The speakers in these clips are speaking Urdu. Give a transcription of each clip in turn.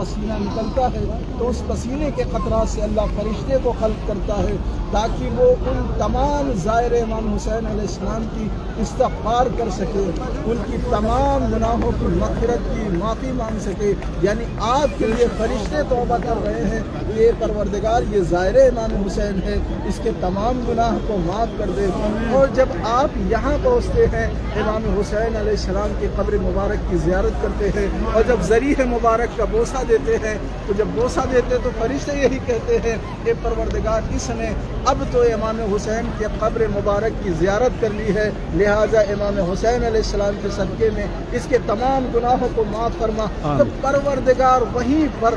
پسینہ نکلتا ہے تو اس پسینے کے قطرات سے اللہ فرشتے کو خلق کرتا ہے تاکہ وہ ان تمام زائر امام حسین علیہ السلام کی استغفار کر سکے، ان کی تمام گناہوں کی مغفرت کی معافی مانگ سکے۔ یعنی آپ کے لیے فرشتے توبہ کر رہے ہیں کہ پروردگار یہ زائر امام حسین ہے، اس کے تمام گناہ کو معاف کر دے۔ اور جب آپ یہاں پہنچتے ہیں امام حسین علیہ السلام کی قبر مبارک کی زیارت کرتے ہیں اور جب ذریح مبارک کا بوسہ دیتے ہیں تو جب بوسہ دیتے تو فرشتے یہی کہتے ہیں کہ پروردگار اس نے اب تو امام حسین کے قبر مبارک کی زیارت کر لی ہے، لہٰذا امام حسین علیہ السلام کے صدقے میں اس کے تمام گناہوں کو معاف فرما۔ تو پروردگار وہیں پر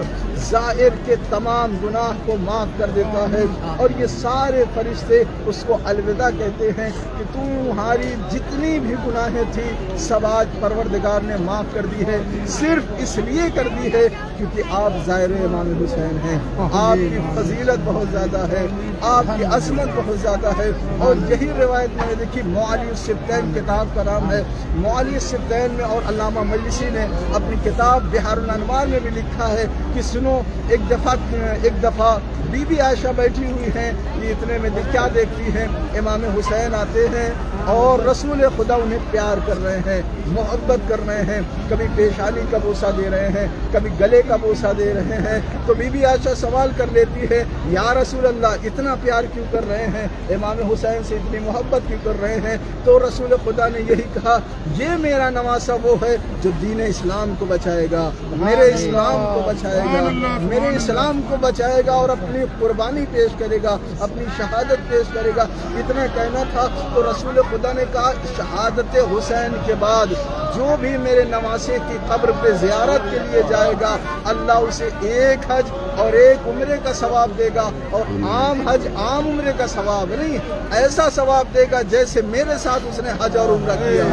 زائر کے تمام گناہ کو معاف کر دیتا ہے اور یہ سارے فرشتے اس کو الوداع کہتے ہیں کہ تمہاری جتنی بھی گناہیں تھی سب آج پروردگار نے معاف کر دی ہے، صرف اس لیے کر دی ہے کیونکہ آپ زائر امام حسین ہیں، آپ کی فضیلت بہت زیادہ ہے، آپ کی عظمت بہت زیادہ ہے۔ اور یہی روایت میں نے دیکھی، معالی السبطین کتاب کا نام ہے، معالی السبطین میں اور علامہ مجلسی نے اپنی کتاب بحار الانوار میں بھی لکھا ہے کہ سنو، ایک دفعہ بی بی عائشہ بیٹھی ہوئی ہیں، یہ اتنے میں کیا دیکھتی ہیں، امام حسین آتے ہیں اور رسول خدا انہیں پیار کر رہے ہیں، محبت کر رہے ہیں، کبھی پیشانی کا بوسہ دے رہے ہیں، کبھی گلے کا بوسہ دے رہے ہیں۔ تو بی بی عائشہ سوال کر لیتی ہے، یا رسول اللہ اتنا پیار کیوں کر رہے ہیں، امام حسین سے اتنی محبت کیوں کر رہے ہیں؟ تو رسول خدا نے یہی کہا، یہ میرا نواسہ وہ ہے جو دین اسلام کو بچائے گا، میرے اسلام کو بچائے گا، میرے اسلام کو بچائے گا اور اپنی قربانی پیش کرے گا، اپنی شہادت پیش کرے گا۔ اتنا کہنا تھا تو رسول خدا نے کہا، شہادت حسین کے بعد جو بھی میرے نواسے کی قبر پہ زیارت کے لیے جائے گا اللہ اسے ایک حج اور ایک عمرے کا ثواب دے گا، اور عام حج عام عمرے کا ثواب نہیں، ایسا ثواب دے گا جیسے میرے ساتھ اس نے حج اور عمرہ کیا۔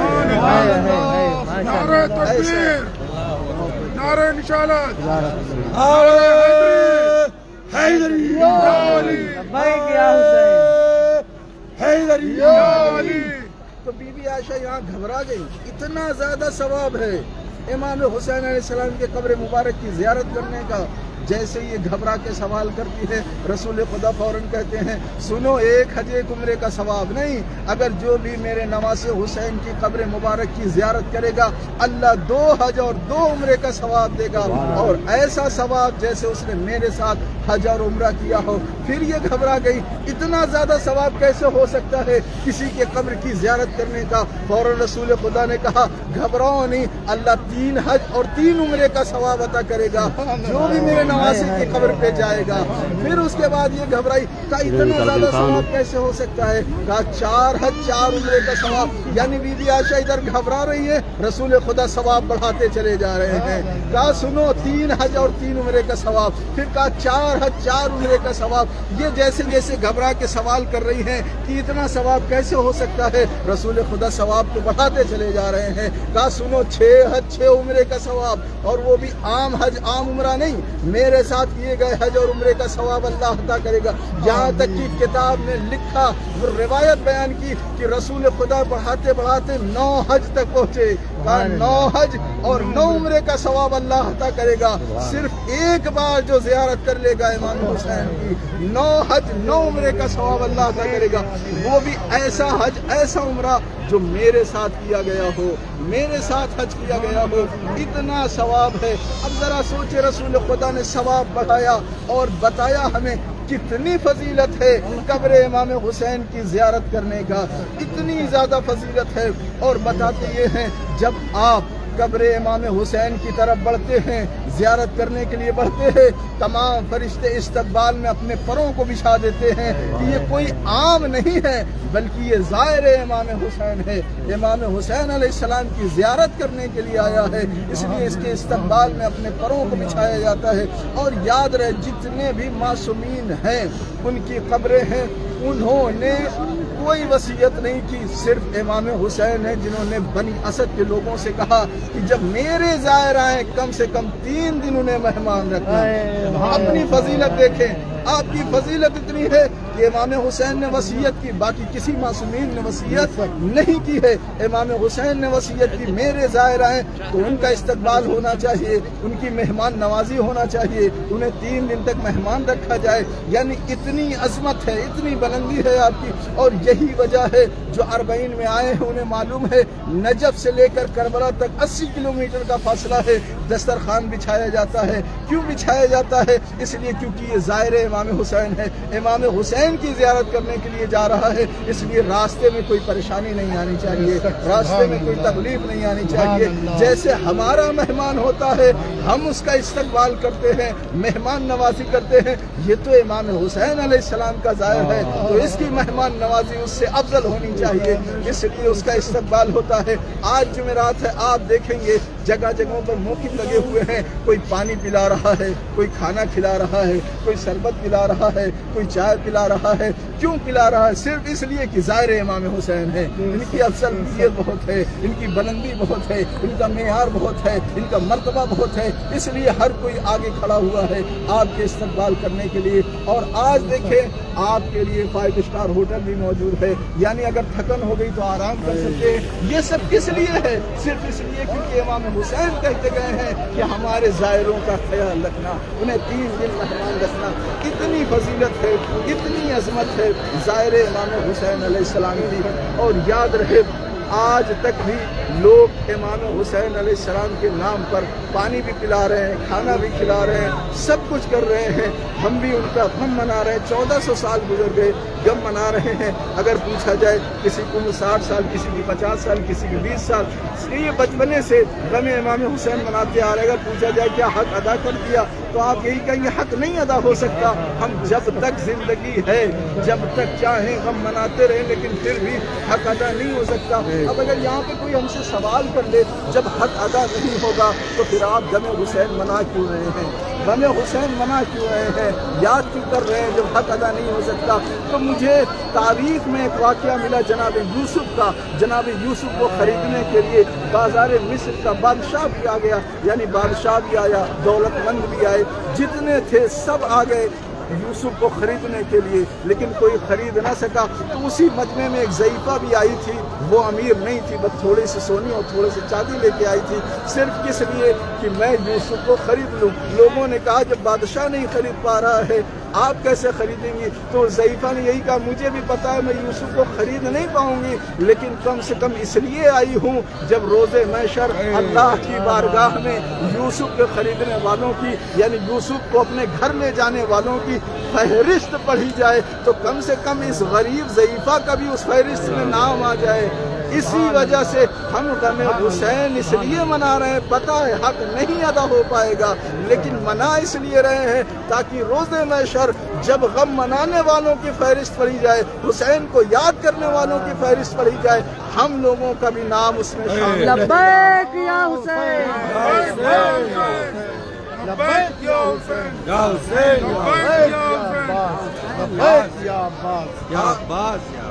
نعرہ تکبیر، نعرہ نشانات، حیدری یا علی، حیدری یا علی۔ تو بی بی عائشہ یہاں گھبرا گئی، اتنا زیادہ ثواب ہے امام حسین علیہ السلام کے قبر مبارک کی زیارت کرنے کا۔ جیسے یہ گھبرا کے سوال کرتی ہے، رسول خدا فوراً کہتے ہیں، سنو، ایک حج ایک عمرے کا ثواب نہیں، اگر جو بھی میرے نواسے حسین کی قبر مبارک کی زیارت کرے گا اللہ 2 حج اور 2 عمرے کا ثواب دے گا، اور ایسا ثواب جیسے اس نے میرے ساتھ حج اور عمرہ کیا ہو۔ پھر یہ گھبرا گئی، اتنا زیادہ ثواب کیسے ہو سکتا ہے کسی کے قبر کی زیارت کرنے کا؟ فوراً رسول خدا نے کہا، گھبراؤ نہیں، اللہ 3 حج اور 3 عمرے کا ثواب عطا کرے گا جو بھی میرے نواسے کی قبر پہ جائے گا۔ پھر اس کے بعد یہ گھبرائی، کہا اتنا زیادہ ثواب کیسے ہو سکتا ہے؟ کہا 4 حج 4 عمرے کا ثواب۔ یعنی بی بی عائشہ ادھر گھبرا رہی ہے، رسول خدا ثواب بڑھاتے چلے جا رہے ہیں۔ کہا سنو، 3 حج اور 3 عمرے کا ثواب، پھر کہا 4 حج 4 عمرے کا ثواب۔ یہ جیسے جیسے گھبرا کے سوال کر رہی ہیں کہ اتنا ثواب کیسے ہو سکتا ہے، رسول خدا ثواب کو بڑھاتے چلے جا رہے ہیں۔ کہا سنو، 6 حج 6 عمرے کا ثواب، اور وہ بھی عام حج عام عمرہ نہیں، میرے ساتھ کیے گئے حج اور عمرے کا ثواب اللہ عطا کرے گا۔ یہاں تک کہ کتاب نے لکھا، وہ روایت بیان کی کہ رسول خدا بڑھاتے بڑھاتے 9 حج تک پہنچے۔ کہا 9 حج اور 9 عمرے کا ثواب اللہ عطا کرے گا، صرف ایک بار جو زیارت کر لے گا امام حسین کی، 9 حج 9 عمرے کا ثواب اللہ عطا کرے گا، وہ بھی ایسا حج ایسا عمرہ جو میرے ساتھ کیا گیا ہو، میرے ساتھ حج کیا گیا ہو، اتنا ثواب ہے۔ اب ذرا سوچے، رسول خدا نے ثواب بڑھایا اور بتایا ہمیں کتنی فضیلت ہے قبر امام حسین کی زیارت کرنے کا، اتنی زیادہ فضیلت ہے۔ اور بتاتے یہ ہیں، جب آپ قبر امام حسین کی طرف بڑھتے ہیں، زیارت کرنے کے لیے بڑھتے ہیں، تمام فرشتے استقبال میں اپنے پروں کو بچھا دیتے ہیں کہ یہ کوئی عام نہیں ہے بلکہ یہ زائر امام حسین ہے، امام حسین علیہ السلام کی زیارت کرنے کے لیے آیا ہے، اس لیے اس کے استقبال میں اپنے پروں کو بچھایا جاتا ہے۔ اور یاد رہے، جتنے بھی معصومین ہیں ان کی قبریں ہیں، انہوں نے کوئی وصیت نہیں کی، صرف امام حسین ہیں جنہوں نے بنی اسد کے لوگوں سے کہا کہ جب میرے زائر آئیں کم سے کم 3 دن انہیں مہمان رکھنا۔ اپنی فضیلت دیکھیں، آپ کی فضیلت اتنی ہے کہ امام حسین نے وصیت کی، باقی کسی معصومین نے وصیت نہیں کی ہے۔ امام حسین نے وصیت کی، میرے زائر آئیں تو ان کا استقبال ہونا چاہیے، ان کی مہمان نوازی ہونا چاہیے، انہیں 3 دن تک مہمان رکھا جائے۔ یعنی اتنی عظمت ہے، اتنی بلندی ہے آپ کی، اور یہی وجہ ہے جو 40 میں آئے ہیں انہیں معلوم ہے نجف سے لے کر کربلا تک 80 کلومیٹر کا فاصلہ ہے، دسترخوان بچھایا جاتا ہے۔ کیوں بچھایا جاتا ہے؟ اس لیے کیونکہ یہ زائر امام حسین ہے، امام حسین کی زیارت کرنے کے لیے جا رہا ہے، اس لیے راستے میں کوئی پریشانی نہیں آنی چاہیے، راستے میں کوئی تکلیف نہیں آنی چاہیے۔ جیسے ہمارا مہمان ہوتا ہے ہم اس کا استقبال کرتے ہیں، مہمان نوازی کرتے ہیں، یہ تو امام حسین علیہ السلام کا زائر ہے تو اس کی مہمان نوازی اس سے افضل ہونی چاہیے، اس لیے اس کا استقبال ہوتا ہے۔ آج جمعرات ہے، آپ دیکھیں گے جگہ جگہوں پر موقف لگے ہوئے ہیں، کوئی پانی پلا رہا ہے، کوئی کھانا کھلا رہا ہے، کوئی شربت پلا رہا ہے، کوئی چائے پلا رہا ہے۔ کیوں پلا رہا ہے؟ صرف اس لیے کہ زائر امام حسین ہے، ان کی افضلیت بہت ہے، ان کی بلندی بہت ہے، ان کا معیار بہت ہے، ان کا مرتبہ بہت ہے، اس لیے ہر کوئی آگے کھڑا ہوا ہے آپ کے استقبال کرنے کے لیے۔ اور آج دیکھیں آپ کے لیے 5 اسٹار ہوٹل بھی موجود ہے، یعنی اگر تھکن ہو گئی تو آرام کر سکتے ہیں۔ یہ سب کس لیے ہے؟ صرف اس لیے کیونکہ امام حسین کہتے گئے ہیں کہ ہمارے زائروں کا خیال رکھنا، انہیں 3 دن مہمان رکھنا۔ اتنی فضیلت ہے، اتنی عظمت ہے زائر امام حسین علیہ السلام کی۔ اور یاد رہے آج تک بھی لوگ امام حسین علیہ السلام کے نام پر پانی بھی پلا رہے ہیں، کھانا بھی کھلا رہے ہیں، سب کچھ کر رہے ہیں۔ ہم بھی ان کا غم منا رہے ہیں، 1400 سال گزر گئے، غم منا رہے ہیں۔ اگر پوچھا جائے کسی کو 60 سال، کسی کی 50 سال، کسی کی 20 سال، یہ بچپنے سے غم امام حسین مناتے آ رہے ہیں۔ اگر پوچھا جائے کیا حق ادا کر دیا تو آپ یہی کہیں گے حق نہیں ادا ہو سکتا۔ ہم جب تک زندگی ہے، جب تک چاہیں غم مناتے رہیں، لیکن پھر بھی حق ادا نہیں ہو سکتا۔ اب اگر یہاں پہ کوئی ہم سے سوال کر لے جب حق ادا نہیں ہوگا تو پھر آپ غم حسین منا کیوں رہے ہیں؟ غم حسین منا کیوں رہے ہیں؟ یاد کیوں کر رہے ہیں جب حق ادا نہیں ہو سکتا؟ تو مجھے تاریخ میں ایک واقعہ ملا جناب یوسف کا۔ جناب یوسف کو خریدنے کے لیے بازار مصر کا بادشاہ بھی آ گیا، یعنی بادشاہ بھی آیا، دولت مند بھی آئے، جتنے تھے سب آ گئے یوسف کو خریدنے کے لیے، لیکن کوئی خرید نہ سکا۔ تو اسی مجمع میں ایک ضعیفہ بھی آئی تھی، وہ امیر نہیں تھی، بس تھوڑی سی سونی اور تھوڑی سی چاندی لے کے آئی تھی، صرف کس لیے کہ میں یوسف کو خرید لوں۔ لوگوں نے کہا جب بادشاہ نہیں خرید پا رہا ہے آپ کیسے خریدیں گی؟ تو ضعیفہ نے یہی کہا مجھے بھی پتا ہے میں یوسف کو خرید نہیں پاؤں گی، لیکن کم سے کم اس لیے آئی ہوں جب روز محشر اللہ کی بارگاہ میں یوسف کے خریدنے والوں کی، یعنی یوسف کو اپنے گھر لے جانے والوں کی فہرست پڑھی جائے تو کم سے کم اس غریب ضعیفہ کا بھی اس فہرست میں نام آ جائے۔ اسی وجہ سے ہم غم حسین اس لیے منا رہے ہیں، پتہ ہے حق نہیں ادا ہو پائے گا، لیکن منا اس لیے رہے ہیں تاکہ روز محشر جب غم منانے والوں کی فہرست پڑھی جائے، حسین کو یاد کرنے والوں کی فہرست پڑھی جائے، ہم لوگوں کا بھی نام اس میں شامل ہے۔ لبیک یا حسین، لبیک یا حسین، یا حسین، لبیک یا حسین، لبیک یا عباس، یا عباس، یا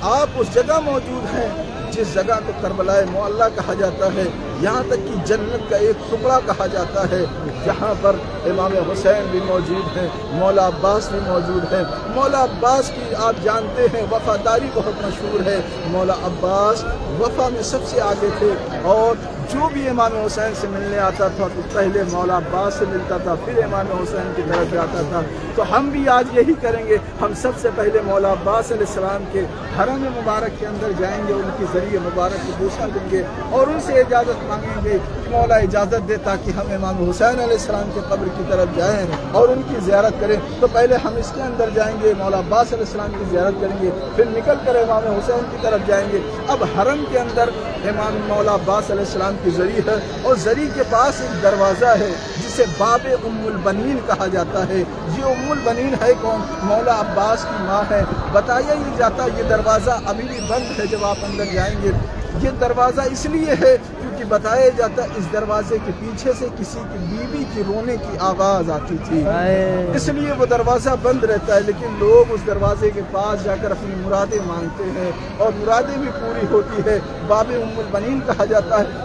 آپ اس جگہ موجود ہیں جس جگہ کو کربلا معلی کہا جاتا ہے، یہاں تک کہ جنت کا ایک ٹکڑا کہا جاتا ہے، جہاں پر امام حسین بھی موجود ہیں، مولا عباس بھی موجود ہیں۔ مولا عباس کی آپ جانتے ہیں وفاداری بہت مشہور ہے، مولا عباس وفا میں سب سے آگے تھے، اور جو بھی امام حسین سے ملنے آتا تھا تو پہلے مولا عباس سے ملتا تھا، پھر امام حسین کی طرف جاتا تھا۔ تو ہم بھی آج یہی کریں گے، ہم سب سے پہلے مولا عباس علیہ السلام کے حرم مبارک کے اندر جائیں گے، ان کی ذریعے مبارک کو بوسہ دیں گے اور ان سے اجازت مانگیں گے کہ مولا اجازت دے تاکہ ہم امام حسین علیہ السلام کے قبر کی طرف جائیں اور ان کی زیارت کریں۔ تو پہلے ہم اس کے اندر جائیں گے، مولا عباس علیہ السلام کی زیارت کریں گے، پھر نکل کر امام حسین کی طرف جائیں گے۔ اب حرم کے اندر امام مولا عباس علیہ السلام کی زری ہے، اور زری کے پاس ایک دروازہ ہے جسے باب ام البنین کہا جاتا ہے۔ یہ ام البنین ہے کون؟ مولا عباس کی ماں ہے۔ بتایا یہ جاتا یہ دروازہ ابھی بھی بند ہے، جب آپ اندر جائیں گے یہ دروازہ اس لیے ہے کیونکہ بتایا جاتا ہے اس دروازے کے پیچھے سے کسی کی بیوی کی رونے کی آواز آتی تھی، اس لیے وہ دروازہ بند رہتا ہے، لیکن لوگ اس دروازے کے پاس جا کر اپنی مرادیں مانگتے ہیں اور مرادیں بھی پوری ہوتی ہے۔ باب ام البنین کہا جاتا ہے۔